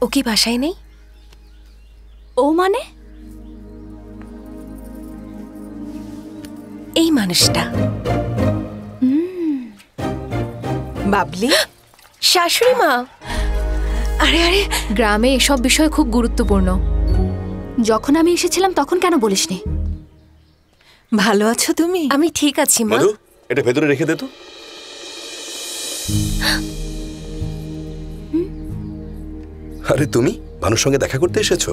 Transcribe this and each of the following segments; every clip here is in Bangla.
ও কি বাসায় নেই? ও মানে? এই মানুষটা। বাবলি, শাশুড়ি মা। আরে আরে, গ্রামে এসব বিষয় খুব গুরুত্বপূর্ণ। যখন আমি এসেছিলাম তখন কেন বলিসনি? ভালো আছো তুমি? আমি ঠিক আছি মা। মধু, এটা ভেতরে রেখে দে তো। আরে তুমি ভানুর সঙ্গে দেখা করতে এসেছো?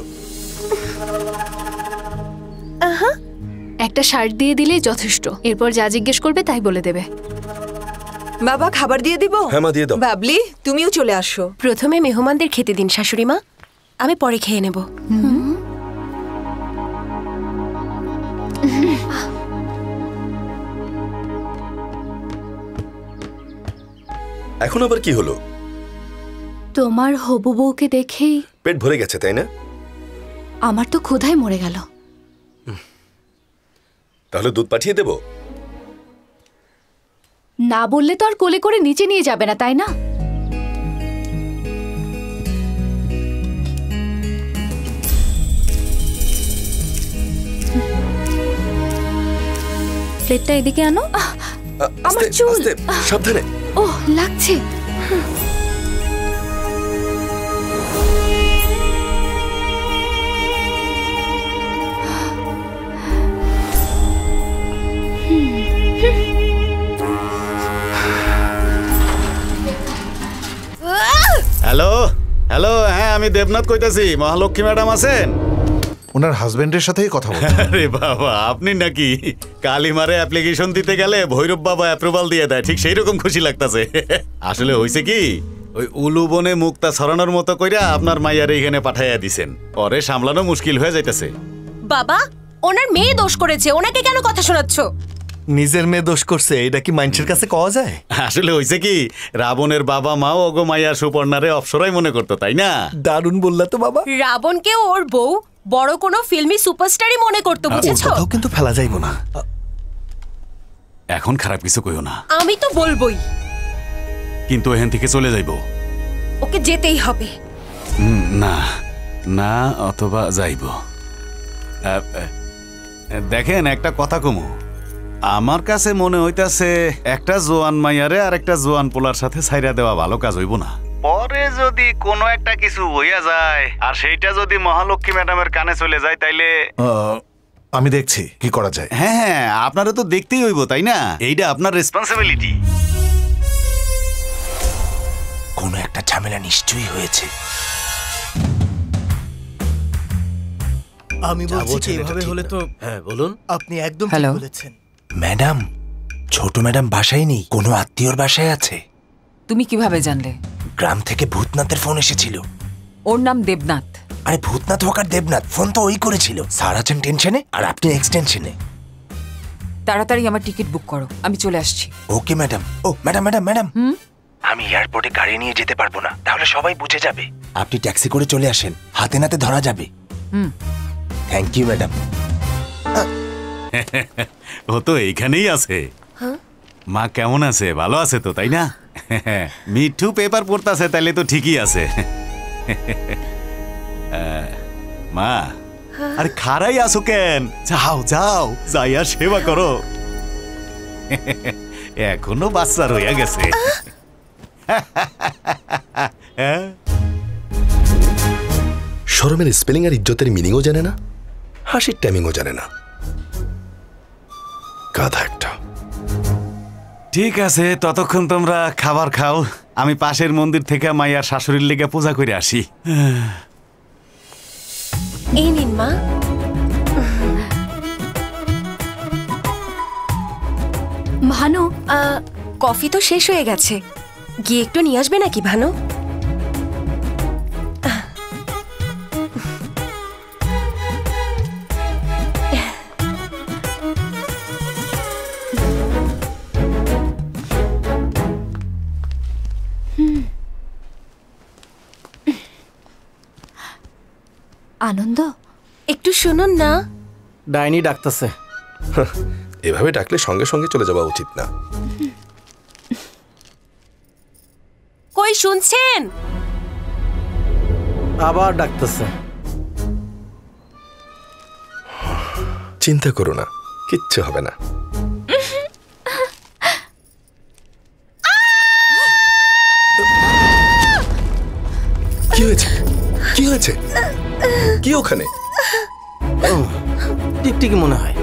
একটা শার্ট দিয়ে দিলেই যথেষ্ট। এরপর যা জিজ্ঞেস করবে তাই বলে দেবে। বাবা, খাবার দিয়ে দিব? হ্যাঁ মা, দিয়ে দাও। বাবলি, তুমিও চলে আসো। প্রথমে মেহমানদের খেতে দিন শাশুড়ি মা, আমি পরে খেয়ে নেব। এখন আবার কি হলো? তোমার হবু বউকে দেখেই পেট ভরে গেছে, তাই না? আমার তো ক্ষুধায় মরে গেল। তাহলে দুধ পাঠিয়ে দেব? না বললে তো আর কোলে করে নিচে নিয়ে যাবে না, তাই না? প্লেটটা এদিকে আনো। আমার চুল। সাবধানে। ওহ, লাগছে। হ্যালো হ্যালো, হ্যাঁ আমি দেবনাথ কইতাছি। মহালক্ষ্মী ম্যাডাম আছেন? ওনার হাজবেন্ডের সাথেই কথা বলছি। আরে বাবা, আপনি নাকি? কালিমারে অ্যাপ্লিকেশন দিতে গেলে ভৈরব বাবা অ্যাপ্রুভাল দিয়ে দেয়, ঠিক সেই রকম খুশি লাগতাছে। আসলে হইছে কি, ওই উলু বনে মুক্তা ছড়ানোর মতো কইরা আপনার মাইয়ারে এখানে পাঠাইয়া দিছেন। পরে সামলানো মুশকিল হয়ে যাইতেছে। বাবা, ওনার মেয়ে দোষ করেছে, ওনাকে কেন কথা শোনাচ্ছ? নিজের মেয়ে দোষ করছে, এটা কি মানুষের কাছে কওয়া যায়? আসলে হইছে কি, রাবণের বাবা মাও ওগো মাইয়া সুপর্ণারে অপসরাই মনে করতো, তাই না? দারুণ বললা তো বাবা। রাবণকে ওর বউ বড় কোনো ফিল্মি সুপারস্টারই মনে করতো, বুঝেছো? ওটাও কিন্তু ফেলা যাইব না। এখন খারাপ কিছু কইও না। আমি তো বলবোই, কিন্তু এখান থেকে চলে যাইব। ওকে যেতেই হবে। না না, অথবা যাইব। দেখেন, একটা কথা কমু, আমার কাছে মনে হইতাছে একটা জোয়ান মাইয়ারে আর একটা জোয়ান পোলার সাথে ছাইরা দেওয়া ভালো কাজ হইব না। পরে যদি কোনো একটা কিছু হইয়া যায় আর সেইটা যদি মহালক্ষ্মী ম্যাডামের কানে চলে যায়, তাইলে আমি দেখছি কি করা যায়। হ্যাঁ হ্যাঁ, আপনারও তো দেখতেই হইব, তাই না? এইটা আপনার রেসপন্সিবিলিটি। কোনো একটা ঝামেলা নিশ্চয়ই হয়েছে। আমি বলছি কি, এভাবে হলে তো। হ্যাঁ বলুন। আপনি একদম ঠিক বলেছেন। ম্যাডাম, ছোট ম্যাডাম বাসায় নেই, কোনো আত্মীয়র বাসায় আছে। তুমি কিভাবে জানলে? গ্রাম থেকে ভূতনাথের ফোন এসেছিল। ওর নাম দেবনাথ। আরে ভূতনাথ হোক আর দেবনাথ, ফোন তো ওই করেছিল। স্যার আছেন টেনশনে আর আপনি এক্সটেনশনে। তাড়াতাড়ি আমার টিকিট বুক করো, আমি চলে আসছি। Okay madam. ও ম্যাডাম ম্যাডাম ম্যাডাম, আমি এয়ারপোর্টে গাড়ি নিয়ে যেতে পারবো না, তাহলে সবাই বুঝে যাবে। আপনি ট্যাক্সি করে চলে আসেন, হাতে নাতে ধরা যাবে। Thank you madam. ও তো এইখানেই আছে। মা কেমন আছে? ভালো আছে তো, তাই না? মিঠু পেপার পড়তাছে, তাইলে তো ঠিকই আছে। মা, আরে খারাই আসো কেন? যাও যাও, যাইয়া সেবা করো। এখনো বাচ্চা রইয়া গেছে। শরমের স্পেলিং আর ইজ্জতের মিনিংও জানে না, হাসির টাইমিংও জানে না, গাধা একটা। ঠিক আছে, ততক্ষণ তোমরা খাবার খাও, আমি পাশের মন্দির থেকে মাইয়ার শাশুড়ির লেগে পূজা করে আসি। এই নিন মা। ভানু, কফি তো শেষ হয়ে গেছে, গিয়ে একটু নিয়ে আসবে নাকি ভানু? আনন্দ, একটু শুনুন না। ডাইনি ডাকতেছে। এভাবে ডাকলে সঙ্গে সঙ্গে চলে যাওয়া উচিত না। কই শুনছেন? আবার ডাকতেছে। চিন্তা করো না, কিচ্ছু হবে না। কি হয়েছে? কি হয়েছে? কি ওখানে? টিকটিকি মনে হয়।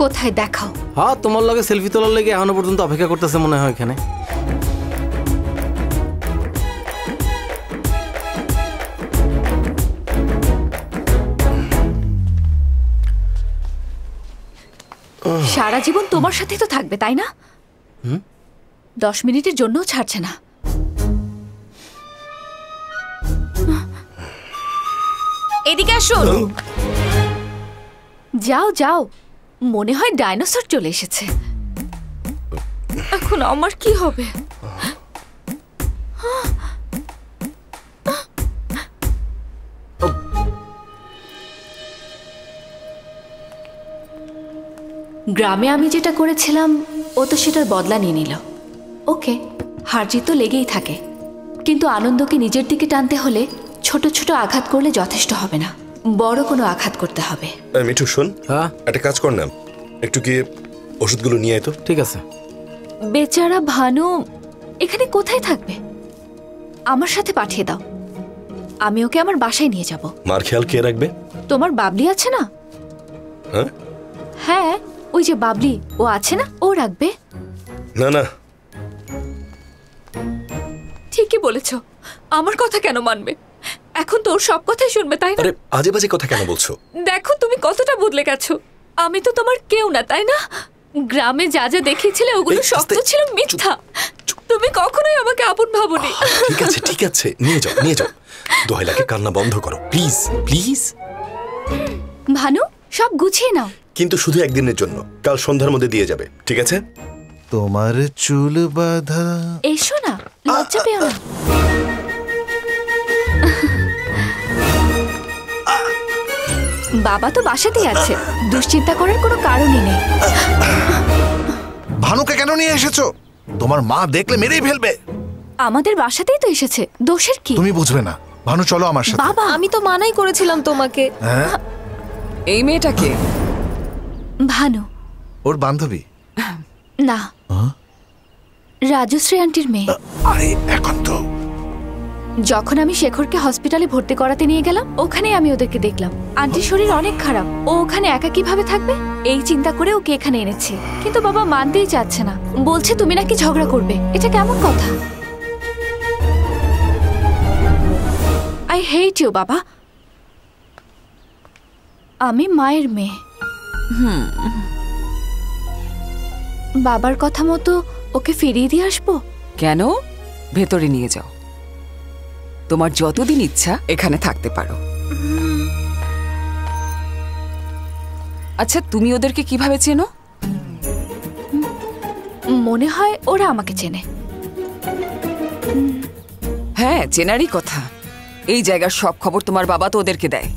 কোথায় দেখাও? হ্যাঁ, তোমার লগে সেলফি তোলার লেগে এখনো পর্যন্ত অপেক্ষা করতেছে মনে হয় এখানে। সারা জীবন তোমার সাথেই তো থাকবে, তাই না? 10 মিনিটের জন্যও ছাড়ছে না। এদিকে আসুন। যাও যাও, মনে হয় ডাইনোসর চলে এসেছে। এখন আমার কি হবে? গ্রামে আমি যেটা করেছিলাম ও তো সেটার বদলা নিয়ে নিল। ওকে, হার জিত তো লেগেই থাকে, কিন্তু আনন্দকে নিজের দিকে টানতে হলে ছোট ছোট আঘাত করলে যথেষ্ট হবে না, বড় কোনো আঘাত করতে হবে। মিঠু শোন, হ্যাঁ একটা কাজ কর না, একটু গিয়ে ওষুধগুলো নিয়ে আয় তো। ঠিক আছে। বেচারা ভানু এখানে কোথায় থাকবে? আমার সাথে পাঠিয়ে দাও, আমি ওকে আমার বাসায় নিয়ে যাব। মার খেয়াল কে রাখবে? তোমার বাবলি আছে না? হ্যাঁ হ্যাঁ, ওই যে বাবলি, ও আছে না, ও রাখবে। না না, ঠিকই বলেছ, আমার কথা কেন মানবে? এখন তোর সব কথাই শুনবে, তাই না? আরে আজে বাজে কথা কেন বলছো? দেখো তুমি কতটা বদলে গেছো। আমি তো তোমার কেউ না, তাই না? গ্রামে যা যা দেখিয়েছিলে ওগুলো এই, সব আস্তে, তো ছিল মিথ্যা। তুমি কখনোই আমাকে আপন ভাবনি। ঠিক আছে ঠিক আছে, নিয়ে যাও নিয়ে যাও। দোহাই লাগে, কান্না বন্ধ করো প্লিজ প্লিজ। ভানু, সব গুছিয়ে নাও। কিন্তু শুধু একদিনের জন্য, কাল সন্ধ্যার মধ্যে দিয়ে যাবে, ঠিক আছে? তোমার চুল বাঁধা। এসো না, লজ্জা পেও না। বাবা তো বাসাতেই আছে, দুশ্চিন্তা করার কোনো কারণই নেই। ভানুকে কেন নিয়ে এসেছো? তোমার মা দেখলে মেরেই ফেলবে। আমাদের বাসাতেই তো এসেছে, দোষের কি? তুমি বুঝবে না। ভানু চলো আমার সাথে। বাবা, আমি তো মানাই করেছিলাম তোমাকে। হ্যাঁ, এই মেয়েটাকে ভানু। ওর বান্ধবী? না, রাজশ্রী আন্টির মেয়ে। আরে এখন তো। যখন আমি শেখরকে হসপিটালে ভর্তি করাতে নিয়ে গেলাম, ওখানে আমি ওদেরকে দেখলাম। আন্টির শরীর অনেক খারাপ, ও ওখানে একা কিভাবে থাকবে এই চিন্তা করে ওকে এখানে এনেছি। কিন্তু বাবা মানতেই চাচ্ছে না, বলছে তুমি নাকি ঝগড়া করবে। এটা কেমন কথা? আই হেট ইউ বাবা। আমি মায়ের মেয়ে। বাবার কথা মতো ওকে ফিরিয়ে দিয়ে আসবো। কেন? ভেতরে নিয়ে যাও, তোমার যতদিন ইচ্ছা এখানে থাকতে পারো। আচ্ছা, তুমি ওদেরকে কিভাবে চেনো? মনে হয় ওরা আমাকে চেনে। হ্যাঁ, চেনারই কথা। এই জায়গার সব খবর তোমার বাবা তো ওদেরকে দেয়।